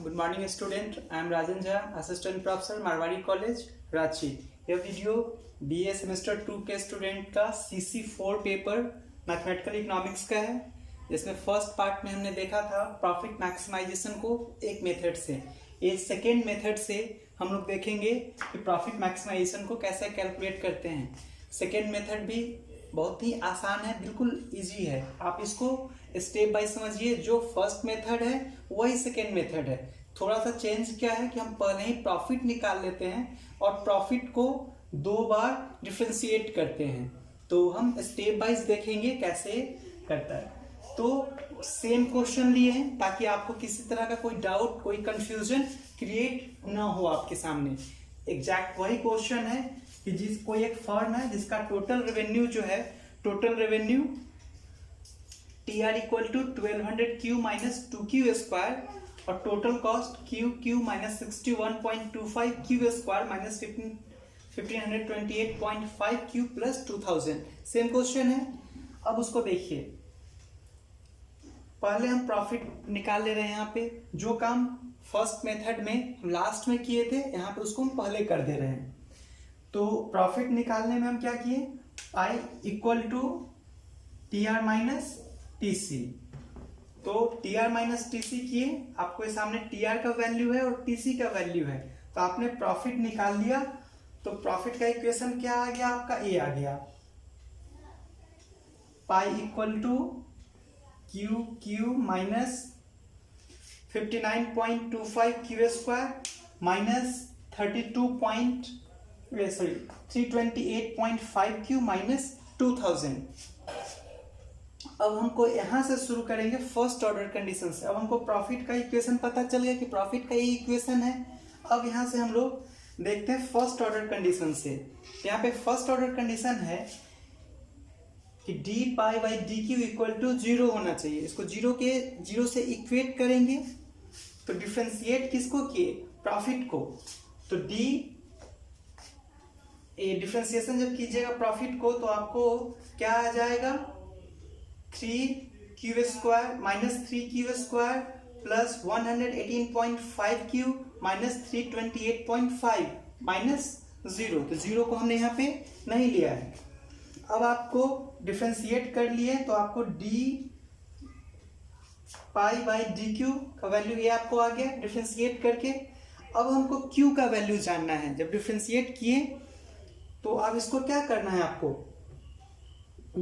Good morning, student. I am Rajan Jha, Assistant Professor, Marwari College, Ranchi. यह video BA semester 2 के student का CC4 paper mathematical economics का है। इसमें first part में हमने देखा था प्रॉफिट मैक्सिमाइजेशन को एक मेथड से। ये सेकेंड मेथड से हम लोग देखेंगे कि प्रॉफिट मैक्सिमाइजेशन को कैसे कैलकुलेट करते हैं। सेकेंड मेथड भी बहुत ही आसान है, बिल्कुल इजी है। आप इसको स्टेप बाय समझिए। जो फर्स्ट मेथड है वही सेकेंड मेथड है। थोड़ा सा चेंज क्या है कि हम पहले ही प्रॉफिट निकाल लेते हैं और प्रॉफिट को दो बार डिफ्रेंशिएट करते हैं। तो हम स्टेप बाइज देखेंगे कैसे करता है। तो सेम क्वेश्चन लिए हैं ताकि आपको किसी तरह का कोई डाउट, कोई कंफ्यूजन क्रिएट ना हो आपके सामने। एग्जैक्ट वही क्वेश्चन है कि कोई एक फर्म है जिसका टोटल रेवेन्यू जो है, total revenue TR equal to 1200 Q minus 2Q square और total cost QQ minus 61.25 Q square minus 1528.5 Q plus 2000। Same question है। अब उसको देखिए, पहले हम प्रॉफिट निकाल ले रहे हैं। यहाँ पे जो काम फर्स्ट मेथड में हम लास्ट में किए थे, यहाँ पे उसको हम पहले कर दे रहे हैं। तो प्रॉफिट निकालने में हम क्या किए, I equal to TR minus TC। तो TR माइनस TC किए, आपको ये सामने TR का वैल्यू है और TC का वैल्यू है। तो आपने प्रॉफिट निकाल लिया। तो प्रॉफिट का इक्वेशन क्या आ गया आपका, A आ गया। Pi equal to QQ minus 59.25 Q square minus 328.5 Q minus 2000। अब हमको यहां से शुरू करेंगे फर्स्ट ऑर्डर कंडीशन से। अब हमको प्रॉफिट का इक्वेशन पता चल गया कि प्रॉफिट का ये इक्वेशन है। अब यहां से हम लोग देखते हैं फर्स्ट ऑर्डर कंडीशन से। यहाँ पे फर्स्ट ऑर्डर कंडीशन है कि D pi by D Q equal to 0 होना चाहिए। इसको जीरो से इक्वेट करेंगे। तो डिफ्रेंशिएट किसको किए, प्रॉफिट को। तो डी डिफ्रेंशिएशन जब कीजिएगा प्रॉफिट को, तो आपको क्या आ जाएगा, 3Q square minus 3Q square plus 118.5 Q minus 328.5 minus 0। तो 0 को हमने यहाँ पे नहीं लिया है। अब आपको डिफ्रेंशिएट कर लिए तो आपको D pi by D Q का वैल्यू ये आपको आ गया डिफ्रेंशिएट करके। अब हमको Q का वैल्यू जानना है। जब डिफ्रेंशिएट किए तो अब इसको क्या करना है, आपको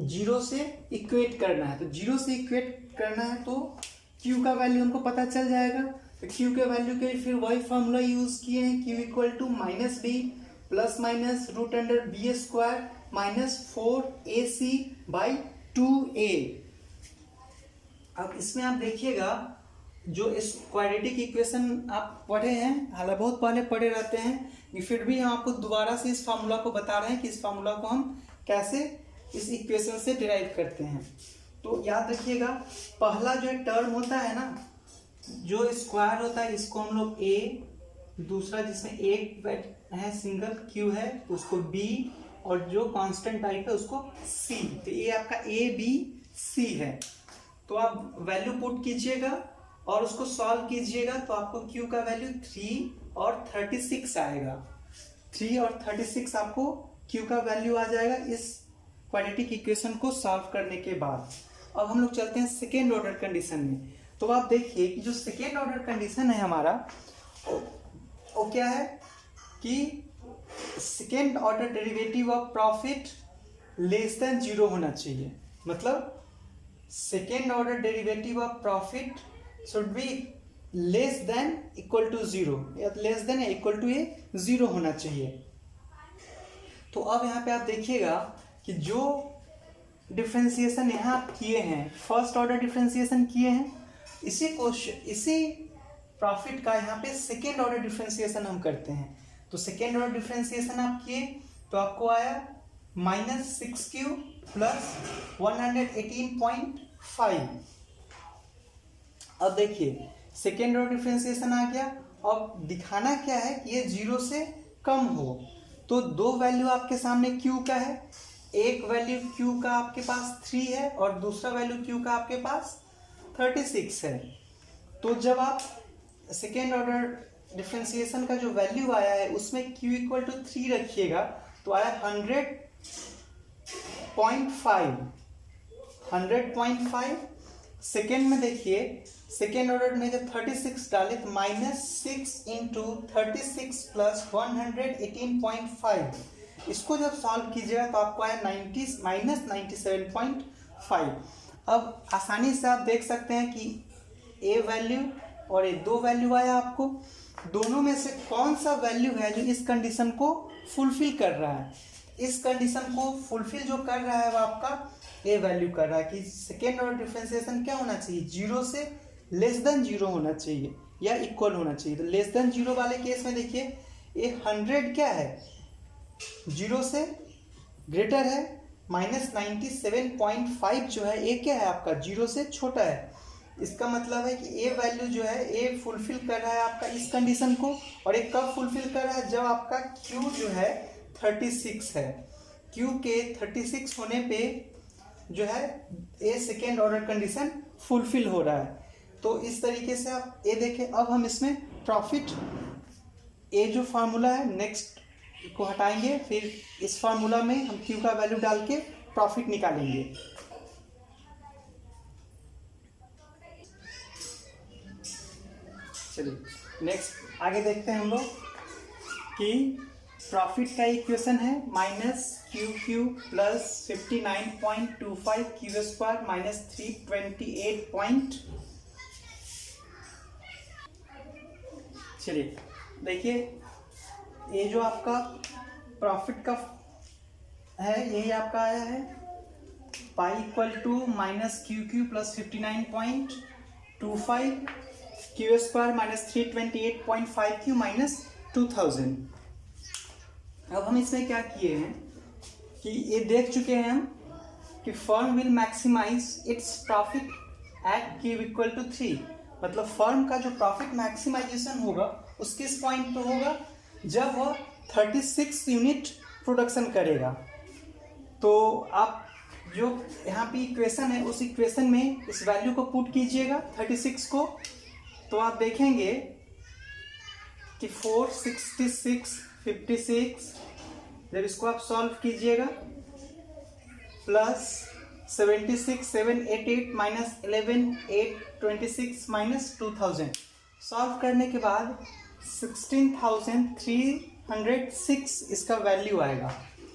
0 से इक्वेट करना है। तो 0 से इक्वेट करना है तो Q का वैल्यू हमको पता चल जाएगा। तो Q के वैल्यू के फिर वही फॉर्मूला यूज किए हैं, Q equal to minus B plus minus root under B square minus 4AC by 2A। अब इसमें आप देखिएगा, जो इस क्वाड्रेटिक इक्वेशन आप पढ़े हैं, हालांकि बहुत पहले पढ़े रहते हैं, फिर भी हम आपको दोबारा से इस फार्मूला को बता रहे हैं कि इस फार्मूला को हम कैसे इस इक्वेशन से डिराइव करते हैं। तो याद रखिएगा, पहला जो टर्म होता है ना, जो स्क्वायर होता है, इसको हम लोग A, दूसरा जिसमें एक है सिंगल Q है उसको B, और जो कांस्टेंट टाइप है उसको C। तो ये आपका ABC है। तो आप वैल्यू पुट कीजिएगा और उसको सॉल्व कीजिएगा तो आपको Q का वैल्यू 3 और 36 आएगा। 3 और 36 आपको Q का वैल्यू आ जाएगा इस क्वाड्रेटिक इक्वेशन को सॉल्व करने के बाद। अब हम लोग चलते हैं सेकेंड ऑर्डर कंडीशन में। तो आप देखिए कि जो सेकेंड ऑर्डर कंडीशन है हमारा, वो क्या है कि second order derivative of profit less than 0 होना चाहिए। मतलब second order derivative of profit should be less than equal to 0, या लेस देन इक्वल टू 0 होना चाहिए। तो अब यहाँ पे आप देखिएगा कि जो डिफ्रेंशिएशन यहाँ किए हैं, फर्स्ट ऑर्डर डिफ्रेंशिएशन किए हैं, इसी प्रॉफिट का यहाँ पे सेकेंड ऑर्डर डिफ्रेंशिएशन हम करते हैं। तो सेकेंड ऑर्डर डिफ्रेंशिएशन आप किए तो आपको आया माइनस 6Q प्लस 118.5। अब देखिए सेकेंड ऑर्डर डिफ्रेंशिएशन आ गया। अब दिखाना क्या है कि ये 0 से कम हो। तो दो वैल्यू आपके सामने Q का है, एक वैल्यू Q का आपके पास 3 है और दूसरा वैल्यू Q का आपके पास 36 है। तो जब आप सेकेंड ऑर्डर डिफरेंशिएशन का जो वैल्यू आया है उसमें q इक्वल टू 3 रखिएगा तो आया 100.5 सेकेंड में देखिए, सेकेंड ऑर्डर में जब 36 डाले तो -6 इंटू 36 प्लस 118.5, इसको जब सॉल्व कीजिएगा तो आपको आया -97.5। अब आसानी से आप देख सकते हैं कि ए वैल्यू और ये दो वैल्यू आया आपको, दोनों में से कौन सा वैल्यू है जो इस कंडीशन को फुलफिल कर रहा है। इस कंडीशन को फुलफिल जो कर रहा है वो आपका ए वैल्यू कर रहा है कि सेकेंड ऑर्डर डिफरेंशिएशन क्या होना चाहिए, 0 से लेस देन 0 होना चाहिए या इक्वल होना चाहिए। तो लेस देन 0 वाले केस में देखिए ये 100 क्या है, 0 से ग्रेटर है, -97.5 जो है ए क्या है आपका 0 से छोटा है। इसका मतलब है कि ए वैल्यू जो है ए फुलफिल कर रहा है आपका इस कंडीशन को, और एक कब फुलफिल कर रहा है जब आपका क्यू जो है 36 है। क्यू के 36 होने पे जो है ए सेकेंड ऑर्डर कंडीशन फुलफिल हो रहा है। तो इस तरीके से आप ए देखें। अब हम इसमें प्रॉफिट ए जो फार्मूला है नेक्स्ट को हटाएंगे, फिर इस फार्मूला में हम क्यू का वैल्यू डाल के प्रॉफिट निकालेंगे। चलिए नेक्स्ट आगे देखते हैं हम लोग कि प्रॉफिट का इक्वेशन है -QQ plus 59.25 Q square minus 328. चलिए देखिए ये जो आपका प्रॉफिट का है यही आपका आया है pi equal to -QQ plus 59.25 Q square minus 328.5 Q minus 2000। अब हम इसमें क्या किए हैं कि ये देख चुके हैं हम कि firm will maximize its profit at Q equal to 3, मतलब फर्म का जो प्रॉफिट मैक्सिमाइजेशन होगा उस किस पॉइंट पे होगा जब वह 36 यूनिट प्रोडक्शन करेगा। तो आप जो यहाँ पे इक्वेशन है उस इक्वेशन में इस वैल्यू को पुट कीजिएगा 36 को, तो आप देखेंगे कि 46656 जब इसको आप सॉल्व कीजिएगा प्लस 76788 माइनस 11826 माइनस 2000 सॉल्व करने के बाद 16306 इसका वैल्यू आएगा।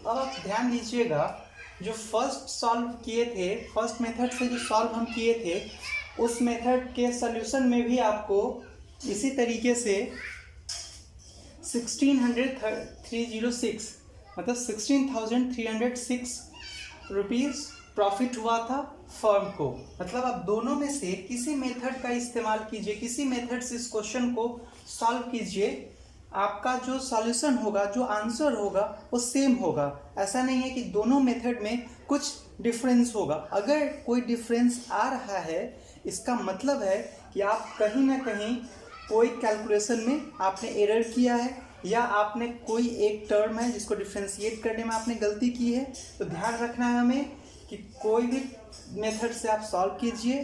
अब आप ध्यान दीजिएगा जो फर्स्ट सॉल्व किए थे, फर्स्ट मेथड से जो सॉल्व हम किए थे उस मेथड के सॉल्यूशन में भी आपको इसी तरीके से 16306 मतलब 16306 रुपीज़ प्रॉफिट हुआ था फर्म को। मतलब आप दोनों में से किसी मेथड का इस्तेमाल कीजिए, किसी मेथड से इस क्वेश्चन को सॉल्व कीजिए, आपका जो सॉल्यूशन होगा, जो आंसर होगा वो सेम होगा। ऐसा नहीं है कि दोनों मेथड में कुछ डिफरेंस होगा। अगर कोई डिफरेंस आ रहा है इसका मतलब है कि आप कहीं ना कहीं कोई कैलकुलेशन में आपने एरर किया है या आपने कोई एक टर्म है जिसको डिफ्रेंशिएट करने में आपने गलती की है। तो ध्यान रखना है हमें कि कोई भी मेथड से आप सॉल्व कीजिए,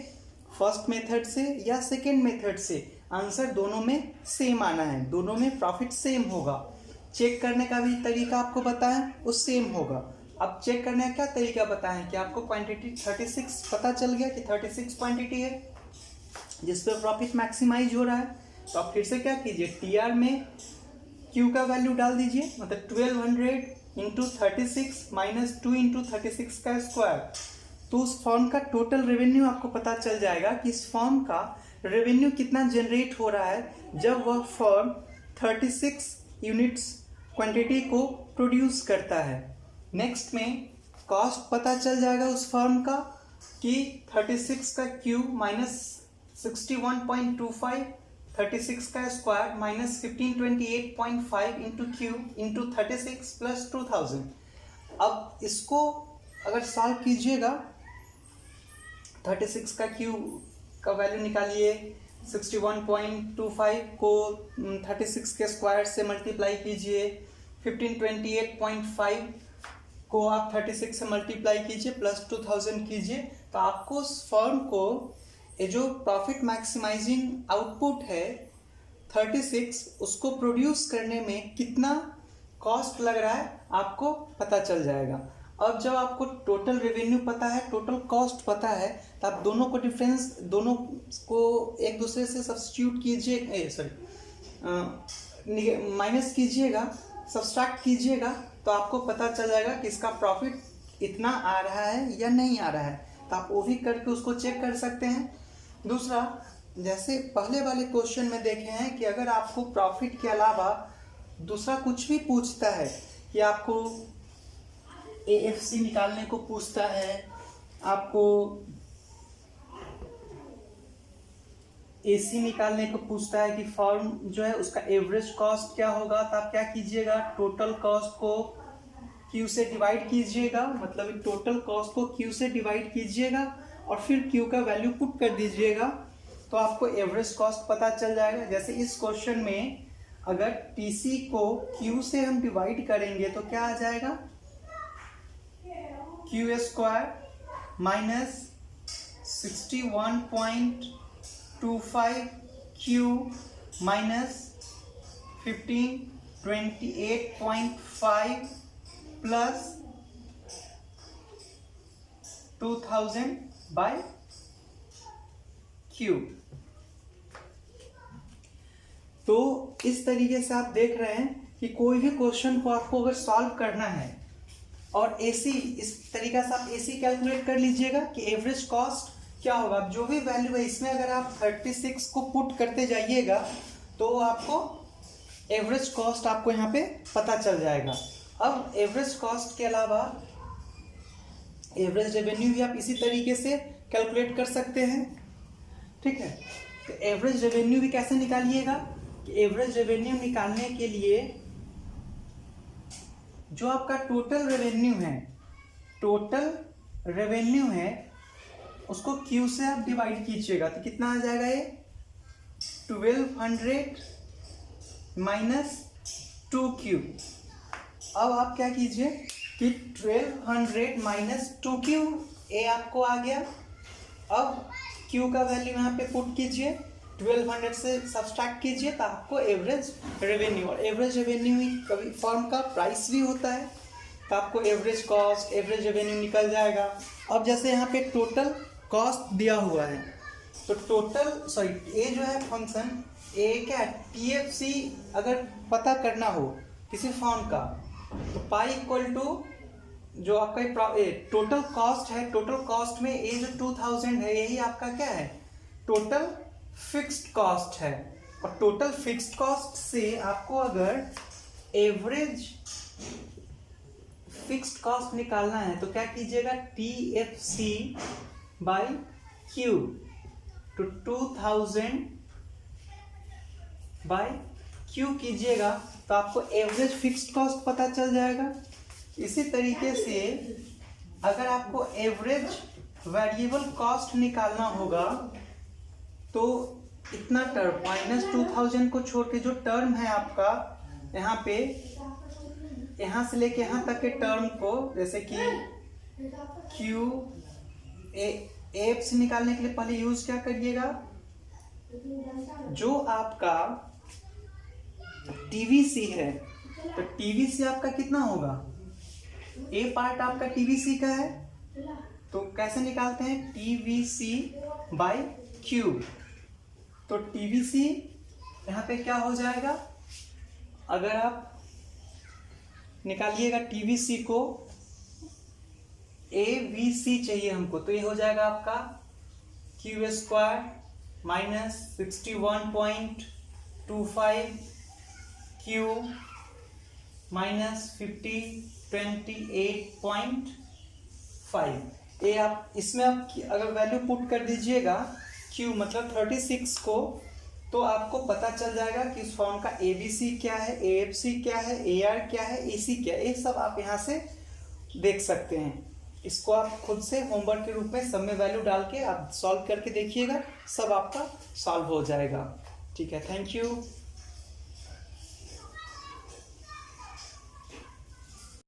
फर्स्ट मेथड से या सेकेंड मेथड से, आंसर दोनों में सेम आना है, दोनों में प्रॉफिट सेम होगा। चेक करने का भी तरीका आपको बताएं वो सेम होगा। अब चेक करने का क्या तरीका बताएं कि आपको क्वांटिटी 36 पता चल गया कि 36 क्वांटिटी है जिस पर प्रॉफिट मैक्सिमाइज हो रहा है। तो आप फिर से क्या कीजिए, टीआर में क्यू का वैल्यू डाल दीजिए, मतलब 1200 इंटू 36 माइनस 2 इंटू 36 का स्क्वायर। तो उस फॉर्म का टोटल रेवेन्यू आपको पता चल जाएगा कि इस फॉर्म का रेवेन्यू कितना जनरेट हो रहा है जब वह फॉर्म 36 यूनिट्स क्वांटिटी को प्रोड्यूस करता है। नेक्स्ट में कॉस्ट पता चल जाएगा उस फॉर्म का कि 36 का क्यू माइनस 61.25, 36 का square minus 1528.5 into Q into 36 plus 2000। अब इसको अगर सॉल्व कीजिएगा 36 का क्यू का वैल्यू निकालिए, 61.25 को 36 के स्क्वायर से मल्टीप्लाई कीजिए, 1528.5 को आप 36 से मल्टीप्लाई कीजिए प्लस 2000 कीजिए, तो आपको उस फर्म को ये जो प्रॉफिट मैक्सिमाइजिंग आउटपुट है 36 उसको प्रोड्यूस करने में कितना कॉस्ट लग रहा है आपको पता चल जाएगा। अब जब आपको टोटल रेवेन्यू पता है, टोटल कॉस्ट पता है, तो आप दोनों को डिफरेंस, दोनों को एक दूसरे से सब्स्टिट्यूट कीजिए, माइनस कीजिएगा, सब्सट्रैक्ट कीजिएगा, तो आपको पता चल जाएगा कि इसका प्रॉफिट इतना आ रहा है या नहीं आ रहा है। तो आप वो भी करके उसको चेक कर सकते हैं। दूसरा, जैसे पहले वाले क्वेश्चन में देखे हैं कि अगर आपको प्रॉफिट के अलावा दूसरा कुछ भी पूछता है कि आपको AFC निकालने को पूछता है, आपको AC निकालने को पूछता है कि फॉर्म जो है उसका एवरेज कॉस्ट क्या होगा, तो आप क्या कीजिएगा, टोटल कॉस्ट को Q से डिवाइड कीजिएगा, मतलब टोटल कॉस्ट को Q से डिवाइड कीजिएगा और फिर Q का वैल्यू पुट कर दीजिएगा, तो आपको एवरेज कॉस्ट पता चल जाएगा। जैसे इस क्वेश्चन में अगर TC को Q से हम डिवाइड करेंगे तो क्या आ जाएगा, Q square minus 61.25 Q minus 1528.5 plus 2000 by Q। तो इस तरीके से आप देख रहे हैं कि कोई भी क्वेश्चन को आपको अगर सॉल्व करना है और AC, इस तरीके से आप AC कैलकुलेट कर लीजिएगा कि एवरेज कॉस्ट क्या होगा। जो भी वैल्यू है इसमें अगर आप 36 को पुट करते जाइएगा तो आपको एवरेज कॉस्ट आपको यहाँ पे पता चल जाएगा। अब एवरेज कॉस्ट के अलावा एवरेज रेवेन्यू भी आप इसी तरीके से कैलकुलेट कर सकते हैं, ठीक है। तो एवरेज रेवेन्यू भी कैसे निकालिएगा कि एवरेज रेवेन्यू निकालने के लिए जो आपका टोटल रेवेन्यू है उसको Q से आप डिवाइड कीजिएगा, तो कितना आ जाएगा ये 1200 माइनस 2Q। अब आप क्या कीजिए कि 1200 माइनस 2Q ए आपको आ गया। अब Q का वैल्यू यहाँ पे पुट कीजिए, 1200 से सब्सट्रैक्ट कीजिए, तो आपको एवरेज रेवेन्यू, और एवरेज रेवेन्यू ही कभी फर्म का प्राइस भी होता है, तो आपको एवरेज कॉस्ट, एवरेज रेवेन्यू निकल जाएगा। अब जैसे यहाँ पे टोटल कॉस्ट दिया हुआ है, तो टोटल ये जो है फंक्शन ए क्या है, TFC अगर पता करना हो किसी फर्म का तो पाई इक्वल टू जो आपका टोटल कॉस्ट है, टोटल कॉस्ट में ये जो 2000 है यही आपका क्या है, टोटल फिक्स्ड कॉस्ट है। और टोटल फिक्स्ड कॉस्ट से आपको अगर एवरेज फिक्स्ड कॉस्ट निकालना है तो क्या कीजिएगा, TFC बाई Q, तो 2000 बाई Q कीजिएगा तो आपको एवरेज फिक्स्ड कॉस्ट पता चल जाएगा। इसी तरीके से अगर आपको एवरेज वेरिएबल कॉस्ट निकालना होगा तो इतना टर्म -2000 को छोड़ के जो टर्म है आपका यहाँ पे, यहाँ से लेके यहाँ तक के टर्म को, जैसे कि AFC निकालने के लिए पहले यूज क्या करिएगा, जो आपका TVC है तो TVC आपका कितना होगा, A पार्ट आपका TVC का है, तो कैसे निकालते हैं, TVC बाई Q। तो TVC यहाँ पे क्या हो जाएगा, अगर आप निकालिएगा TVC को, AVC चाहिए हमको, तो ये हो जाएगा आपका Q square minus 61.25 Q minus 5028.5। ये आप इसमें आप अगर वैल्यू पुट कर दीजिएगा Q मतलब 36 को, तो आपको पता चल जाएगा कि इस फॉर्म का ABC क्या है, AFC क्या है, AR क्या है, AC क्या है। ये सब आप यहाँ से देख सकते हैं। इसको आप खुद से होमवर्क के रूप में सब में वैल्यू डाल के आप सॉल्व करके देखिएगा, सब आपका सॉल्व हो जाएगा। ठीक है, थैंक यू।